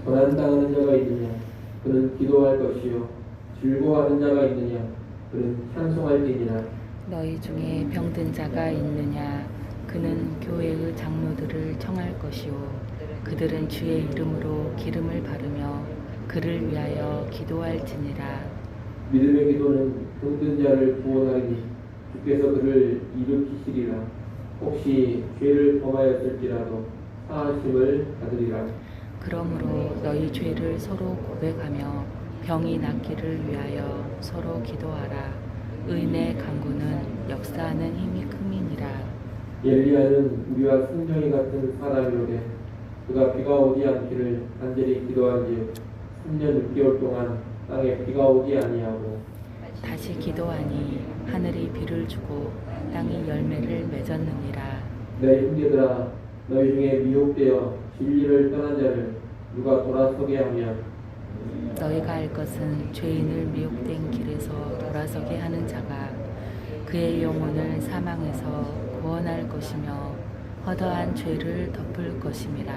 고난당하는 자가 있느냐 그는 기도할 것이요 즐거워하는 자가 있느냐 그는 찬송할지니라. 너희 중에 병든 자가 있느냐 그는 교회의 장로들을 청할 것이요 그들은 주의 이름으로 기름을 바르며 그를 위하여 기도할지니라. 믿음의 기도는 병든 자를 구원하리니 주께서 그를 일으키시리라. 혹시 죄를 범하였을지라도 사하심을 받으리라. 그러므로 너희 죄를 서로 고백하며 병이 낫기를 위하여 서로 기도하라. 의인의 간구는 역사하는 힘이 큼이니라. 엘리야는 우리와 순정이 같은 사람이오되 그가 비가 오지 않기를 간절히 기도한즉 3년 6개월 동안 땅에 비가 오지 아니하고 다시 기도하니 하늘이 비를 주고 땅이 열매를 맺었느니라. 내 형제들아 너희 중에 미혹되어 진리를 떠난 자를 누가 돌아서게 하며 너희가 알 것은 죄인을 미혹된 길에서 돌아서게 하는 자가 그의 영혼을 사망에서 구원할 것이며 허다한 죄를 덮을 것임이라.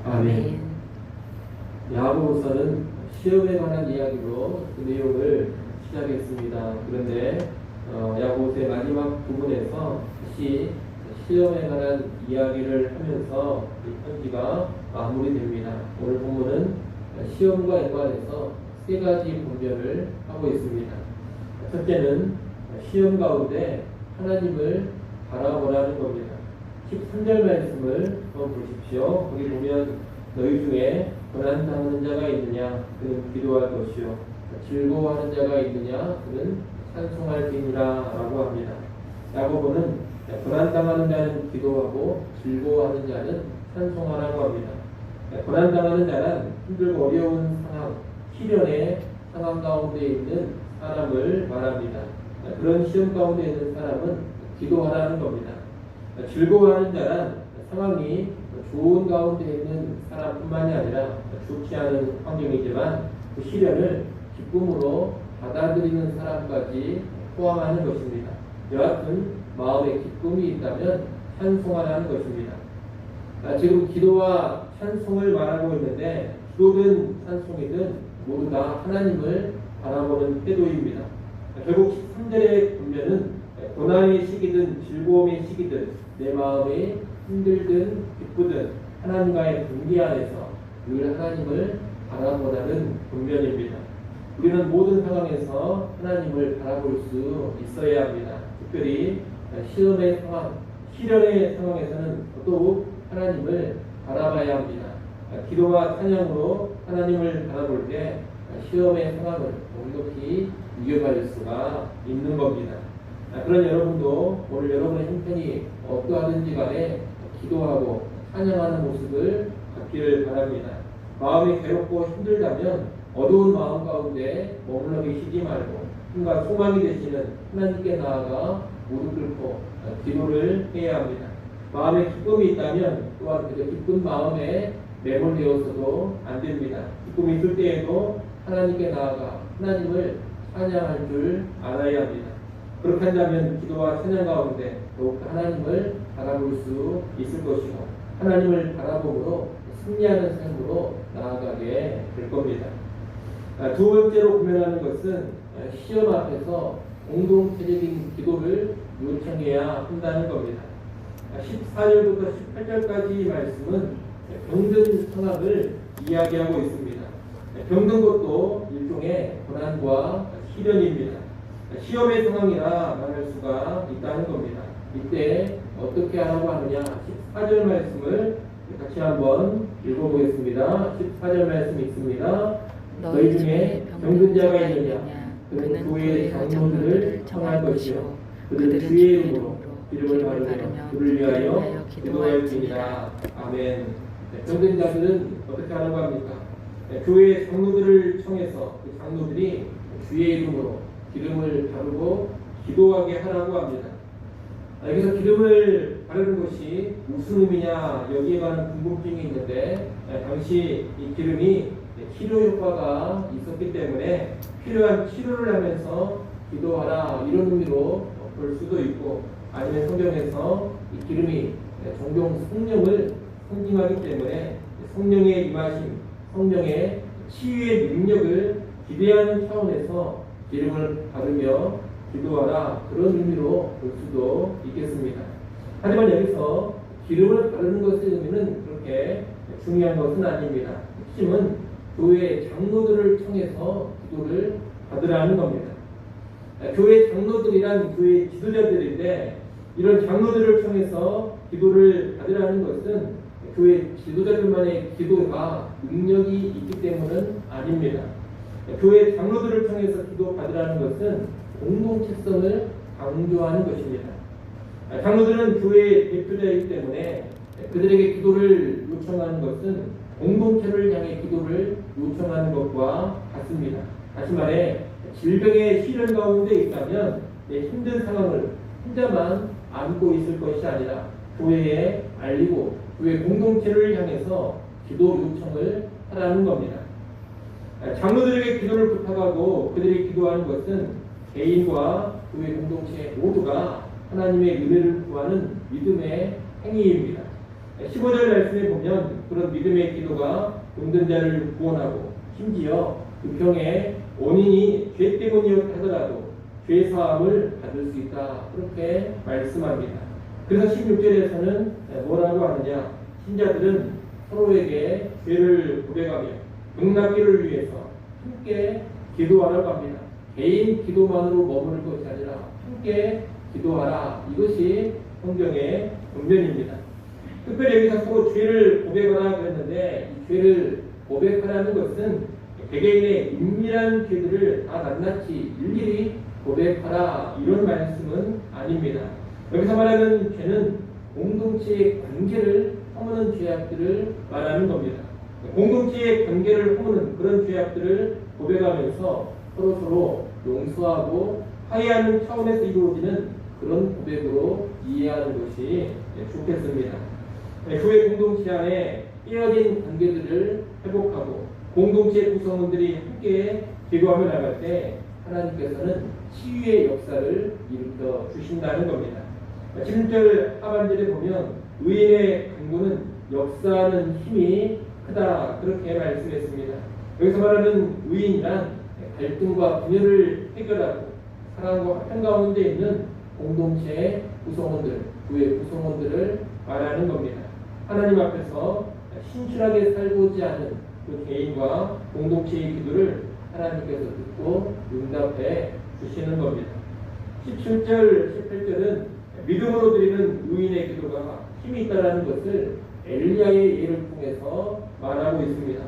아멘. 야고보서는 시험에 관한 이야기로 그 내용을 시작했습니다. 그런데 야고보서의 마지막 부분에서 다시 시험에 관한 이야기를 하면서 이 편지가 마무리됩니다. 오늘 본문은 시험과 연관해서 세 가지 분별을 하고 있습니다. 첫째는 시험 가운데 하나님을 바라보라는 겁니다. 13절 말씀을 한번 보십시오. 거기 보면 너희 중에 고난당하는 자가 있느냐 그는 기도할 것이요 즐거워하는 자가 있느냐 그는 찬송할지니라 라고 합니다. 야고보는 고난당하는 자는 기도하고 즐거워하는 자는 찬송하라고 합니다. 고난당하는 자는 힘들고 어려운 상황, 시련의 상황 가운데 있는 사람을 말합니다. 그런 시험 가운데 있는 사람은 기도하라는 겁니다. 즐거워하는 자는 상황이 좋은 가운데 있는 사람뿐만이 아니라 좋지 않은 환경이지만 그 시련을 기쁨으로 받아들이는 사람까지 포함하는 것입니다. 여하튼 마음에 기쁨이 있다면 찬송하라는 것입니다. 지금 기도와 찬송을 말하고 있는데 기도든 찬송이든 모두 다 하나님을 바라보는 태도입니다. 결국 13절의 분면은 고난의 시기든 즐거움의 시기든 내 마음이 힘들든 기쁘든 하나님과의 관계 안에서 늘 하나님을 바라보라는 분면입니다. 우리는 모든 상황에서 하나님을 바라볼 수 있어야 합니다. 특별히 시험의 상황, 시련의 상황에서는 더더욱 하나님을 바라봐야 합니다. 기도와 찬양으로 하나님을 바라볼 때 시험의 상황을 넉넉히 이겨갈 수가 있는 겁니다. 그런 여러분도 오늘 여러분의 형편이 어떠하든지 간에 기도하고 찬양하는 모습을 갖기를 바랍니다. 마음이 괴롭고 힘들다면 어두운 마음 가운데 머물러 계시지 말고 힘과 소망이 되시는 하나님께 나아가 무릎 꿇고 기도를 해야 합니다. 마음에 기쁨이 있다면 또한 그 기쁜 마음에 매몰되어서도 안 됩니다. 기쁨이 있을 때에도 하나님께 나아가 하나님을 찬양할 줄 알아야 합니다. 그렇게 한다면 기도와 찬양 가운데 더욱 하나님을 바라볼 수 있을 것이고 하나님을 바라봄으로 승리하는 삶으로 나아가게 될 겁니다. 두 번째로 구별하는 것은 시험 앞에서 공동체적인 기도를 요청해야 한다는 겁니다. 14절부터 18절까지 말씀은 병든 상황을 이야기하고 있습니다. 병든 것도 일종의 고난과 시련입니다. 시험의 상황이라 말할 수가 있다는 겁니다. 이때 어떻게 하라고 하느냐 14절 말씀을 같이 한번 읽어보겠습니다. 14절 말씀 있습니다. 너희 중에 병든 자가 있느냐 그는 교회의 장로들을 청할 것이요 그들은 주의 이름으로 기름을 바르며 그를 위하여 기도할지니라. 아멘. 병든 자들은 어떻게 하라고 합니까? 교회의 장로들을 청해서 그 장로들이 주의 이름으로 기름을 바르고 기도하게 하라고 합니다. 여기서 기름을 바르는 것이 무슨 의미냐 여기에 관한 궁금증이 있는데 당시 이 기름이 치료 효과가 있었기 때문에 필요한 치료를 하면서 기도하라 이런 의미로 볼 수도 있고 아니면 성경에서 이 기름이 종종 성령을 상징하기 때문에 성령의 임하심, 성령의 치유의 능력을 기대하는 차원에서 기름을 받으며 기도하라, 그런 의미로 볼 수도 있겠습니다. 하지만 여기서 기름을 바르는 것의 의미는 그렇게 중요한 것은 아닙니다. 핵심은 교회 장로들을 통해서 기도를 받으라는 겁니다. 교회 장로들이란 교회 지도자들인데, 이런 장로들을 통해서 기도를 받으라는 것은 교회 지도자들만의 기도가 능력이 있기 때문은 아닙니다. 교회 장로들을 통해서 기도 받으라는 것은 공동체성을 강조하는 것입니다. 장로들은 교회의 대표자이기 때문에 그들에게 기도를 요청하는 것은 공동체를 향해 기도를 요청하는 것과 같습니다. 다시 말해, 질병의 시련 가운데 있다면 내 힘든 상황을 혼자만 안고 있을 것이 아니라 교회에 알리고 교회 공동체를 향해서 기도 요청을 하라는 겁니다. 장로들에게 기도를 부탁하고 그들이 기도하는 것은 개인과 교회 공동체 모두가 하나님의 은혜를 구하는 믿음의 행위입니다. 15절 말씀에 보면 그런 믿음의 기도가 병든 자를 구원하고 심지어 그 병의 원인이 죄 때문이었다 하더라도 죄 사함을 받을 수 있다, 그렇게 말씀합니다. 그래서 16절에서는 뭐라고 하느냐, 신자들은 서로에게 죄를 고백하며 병낫기를 위해서 함께 기도하라고 합니다. 개인 기도만으로 머무를 것이 아니라 함께 기도하라, 이것이 성경의 본면입니다. 특별히 여기서 서로 죄를 고백하라 그랬는데, 이 죄를 고백하라는 것은 개개인의 은밀한 죄들을 다 낱낱이 일일이 고백하라, 이런 말씀은 아닙니다. 여기서 말하는 죄는 공동체의 관계를 허무는 죄악들을 말하는 겁니다. 공동체의 관계를 허무는 그런 죄악들을 고백하면서 서로 용서하고 화해하는 차원에서 이루어지는 그런 고백으로 이해하는 것이 좋겠습니다. 교회 공동체 안에 깨어진 관계들을 회복하고 공동체 구성원들이 함께 기도하며 나갈 때 하나님께서는 치유의 역사를 일으켜 주신다는 겁니다. 7절 하반절에 보면 의인의 간구는 역사하는 힘이 크다, 그렇게 말씀했습니다. 여기서 말하는 의인이란 갈등과 분열을 해결하고 사랑과 화평 가운데 있는 공동체의 구성원들, 교회 구성원들을 말하는 겁니다. 하나님 앞에서 신실하게 살고자 하는 그 개인과 공동체의 기도를 하나님께서 듣고 응답해 주시는 겁니다. 17절, 18절은 믿음으로 드리는 의인의 기도가 힘이 있다는 것을 엘리야의 예를 통해서 말하고 있습니다.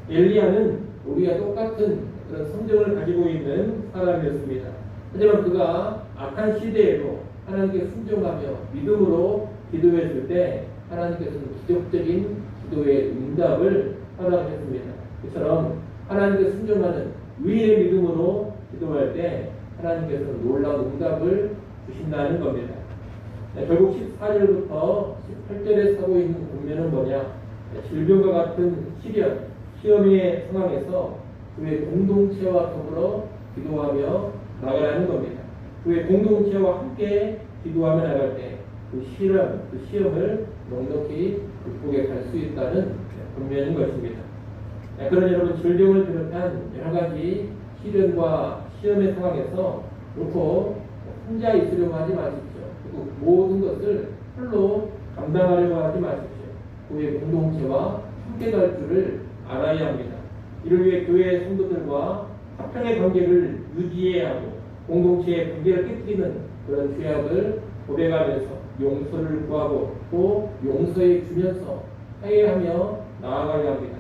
엘리야는 우리와 똑같은 그런 성정을 가지고 있는 사람이었습니다. 하지만 그가 악한 시대에도 하나님께 순종하며 믿음으로 기도했을 때 하나님께서는 기적적인 기도의 응답을 허락했습니다. 이처럼 하나님께 순종하는 의인의 믿음으로 기도할 때 하나님께서는 놀라운 응답을 주신다는 겁니다. 결국 14절부터 18절에 서고 있는 본면은 뭐냐? 질병과 같은 시험의 상황에서 그의 공동체와 더불어 기도하며 나가라는 겁니다. 그의 공동체와 함께 기도하며 나갈 때 그 시험을 넉넉히 극복해 갈 수 있다는 본면인 것입니다. 그런 여러분, 질병을 비롯한 여러 가지 시련과 시험의 상황에서 놓고 혼자 있으려고 하지 마십시오. 그리고 모든 것을 홀로 감당하려고 하지 마십시오. 교회 공동체와 함께 갈 줄을 알아야 합니다. 이를 위해 교회 성도들과 화평의 관계를 유지해야 하고 공동체의 관계를 깨뜨리는 그런 죄악을 고백하면서 용서를 구하고 또 용서해 주면서 화해하며 나아가야 합니다.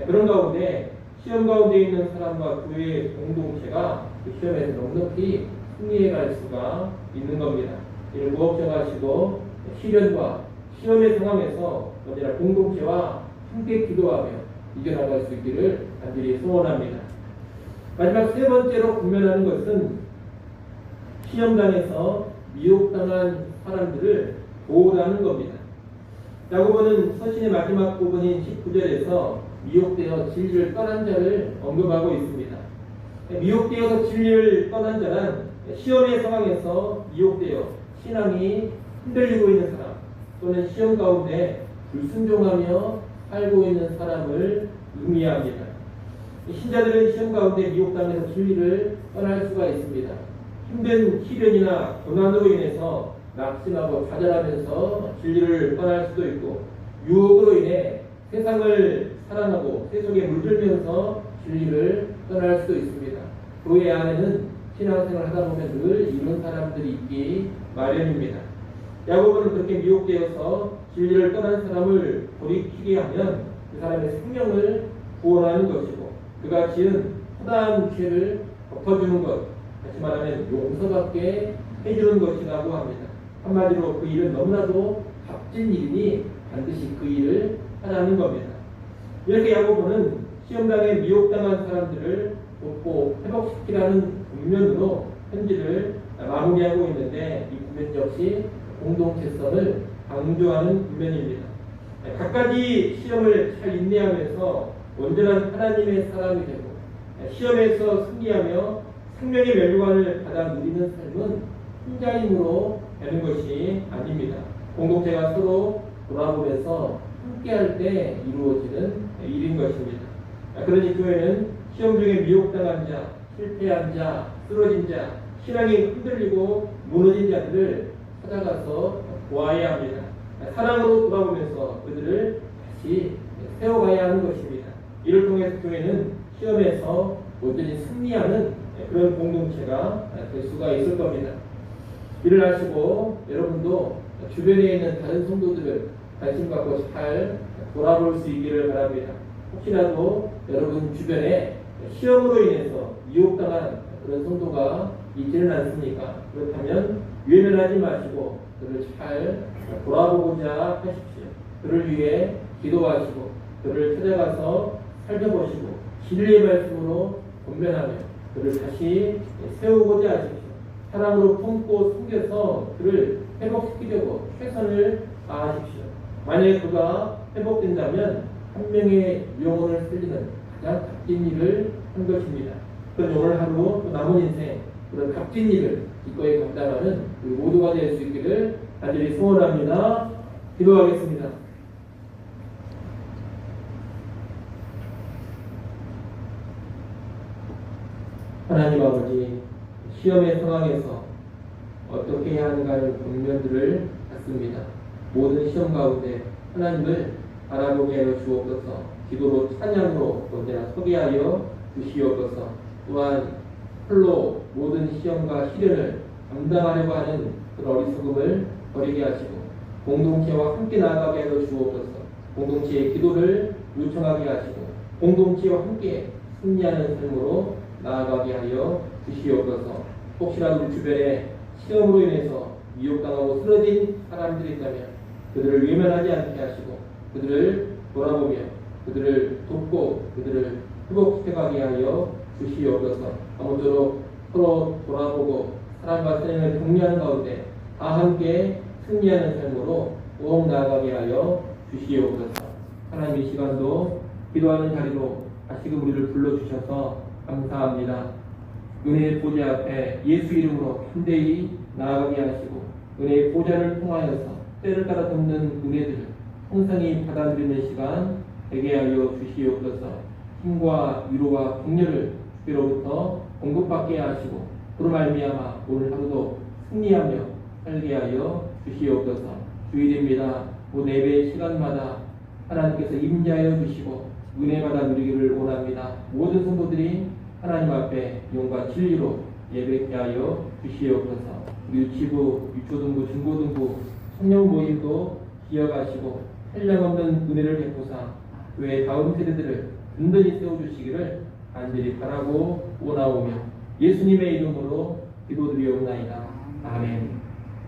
그런 가운데 시험 가운데 있는 사람과 교회의 공동체가 그 시험에서 넉넉히 승리해 갈 수가 있는 겁니다. 이를 무걱정하시고 시련과 시험의 상황에서 언제나 공동체와 함께 기도하며 이겨나갈 수 있기를 간절히 소원합니다. 마지막 세 번째로 분명한 것은 시험당에서 미혹당한 사람들을 도우라는 겁니다. 야고보는 서신의 마지막 부분인 19절에서 미혹되어 진리를 떠난 자를 언급하고 있습니다. 미혹되어서 진리를 떠난 자란 시험의 상황에서 미혹되어 신앙이 흔들리고 있는 사람, 또는 시험 가운데 불순종하며 살고 있는 사람을 의미합니다. 신자들은 시험 가운데 미혹당해서 진리를 떠날 수가 있습니다. 힘든 시련이나 고난으로 인해서 낙심하고 좌절하면서 진리를 떠날 수도 있고, 유혹으로 인해 세상을 사랑하고 세속에 물들면서 진리를 떠날 수도 있습니다. 교회 안에는 신앙생활을 하다 보면 늘 이런 사람들이 있기 마련입니다. 야고보는 그렇게 미혹되어서 진리를 떠난 사람을 돌이키게 하면 그 사람의 생명을 구원하는 것이고, 그가 지은 허다한 죄를 덮어주는 것, 다시 말하면 용서받게 해주는 것이라고 합니다. 한마디로 그 일은 너무나도 값진 일이니 반드시 그 일을 하라는 겁니다. 이렇게 야고보는 시험당에 미혹당한 사람들을 돕고 회복시키라는 국면으로 편지를 마무리하고 있는데, 이 국면 역시 공동체성을 강조하는 국면입니다. 갖가지 시험을 잘 인내하면서 온전한 하나님의 사람이 되고, 시험에서 승리하며 생명의 멸류관을 받아 누리는 삶은 혼자임으로 되는 것이 아닙니다. 공동체가 서로 돌아보면서 함께할 때 이루어지는 일인 것입니다. 그러니 교회는 시험 중에 미혹당한 자, 실패한 자, 쓰러진 자, 신앙이 흔들리고 무너진 자들을 찾아가서 보아야 합니다. 사랑으로 돌아보면서 그들을 다시 세워가야 하는 것입니다. 이를 통해서 교회는 시험에서 온전히 승리하는 그런 공동체가 될 수가 있을 겁니다. 이를 하시고 여러분도 주변에 있는 다른 성도들을 관심 갖고 잘 돌아볼 수 있기를 바랍니다. 혹시라도 여러분 주변에 시험으로 인해서 미혹당한 그런 성도가 있지는 않습니까? 그렇다면 외면하지 마시고 그를 잘 돌아보고자 하십시오. 그를 위해 기도하시고 그를 찾아가서 살펴보시고 진리의 말씀으로 권면하며 그를 다시 세우고자 하십시오. 사랑으로 품고 숨겨서 그를 회복시키려고 최선을 다하십시오. 만약에 그가 회복된다면 한 명의 영혼을 살리는 가장 값진 일을 한 것입니다. 그럼 오늘 하루 또 남은 인생 그런 값진 일을 기꺼이 감당하는 우리 모두가 될 수 있기를 간절히 소원합니다. 기도하겠습니다. 하나님 아버지, 시험의 상황에서 어떻게 해야 하는가의 국면들을 갖습니다. 모든 시험 가운데 하나님을 바라보게 하여 주옵소서. 기도로 찬양으로 언제나 서게 하여 주시옵소서. 또한 홀로 모든 시험과 시련을 감당하려고 하는 그 어리석음을 버리게 하시고 공동체와 함께 나아가게 하여 주옵소서. 공동체의 기도를 요청하게 하시고 공동체와 함께 승리하는 삶으로 나아가게 하여 주시옵소서. 혹시라도 주변에 시험으로 인해서 미혹당하고 쓰러진 사람들이 있다면 그들을 외면하지 않게 하시고 그들을 돌아보며 그들을 돕고 그들을 회복시켜가게 하여 주시옵소서. 아무쪼록 서로 돌아보고 사랑과 사랑을 격려하는 가운데 다 함께 승리하는 삶으로 꼭 나아가게 하여 주시옵소서. 하나님 이 시간도 기도하는 자리로 다시금 우리를 불러주셔서 감사합니다. 은혜의 보좌 앞에 예수 이름으로 담대히 나아가게 하시고 은혜의 보좌를 통하여서 때를 따라 돕는 은혜들을 풍성히 받아들이는 시간 되게 하여 주시옵소서. 힘과 위로와 격려를 주께로부터 공급받게 하시고 그로 말미암아 오늘 하루도 승리하며 살게 하여 주시옵소서. 주일입니다. 곧 예배 시간마다 하나님께서 임재하여 주시고 은혜받아 누리기를 원합니다. 모든 성도들이 하나님 앞에 영과 진리로 예배케 하여 주시옵소서. 우리 유치부, 유초등부, 중고등부 청년 모임도 기억하시고 한량없는 은혜를 베푸사 교회 다음 세대들을 든든히 세워주시기를 간절히 바라고 원하오며 예수님의 이름으로 기도드리옵나이다. 아멘.